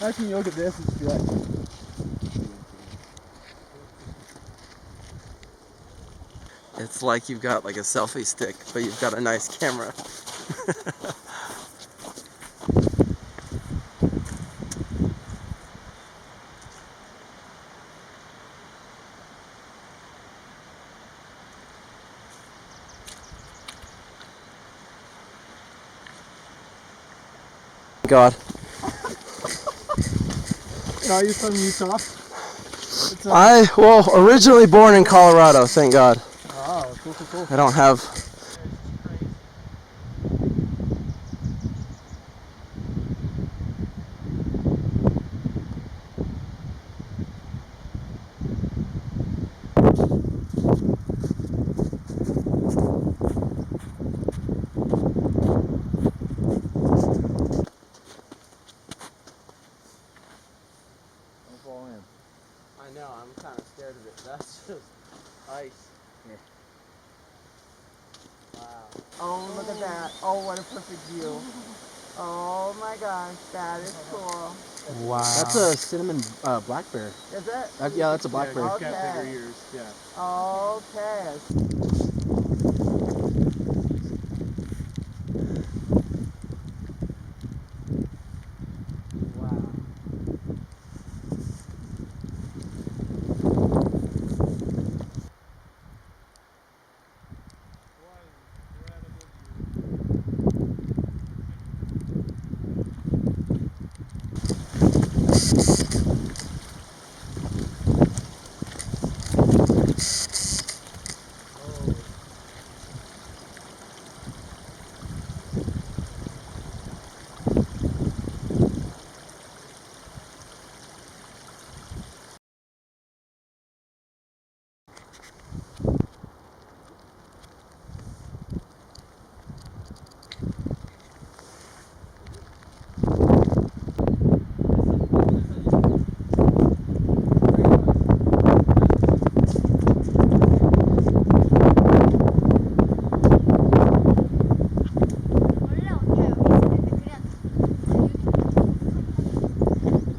Imagine you look at this and just be like, It's like you've got like a selfie stick, but you've got a nice camera. God. no, you're from Utah? Well, originally born in Colorado, thank God. Oh, cool. I don't have... Don't fall in. I know, I'm kind of scared of it. That's just ice. Here. Wow. Oh, look at that. Oh, what a perfect view. Oh my gosh, that is cool. Wow. That's a cinnamon black bear. Is it? Yeah, that's a black bear. Okay. Got bigger ears. Yeah. Okay. Wow.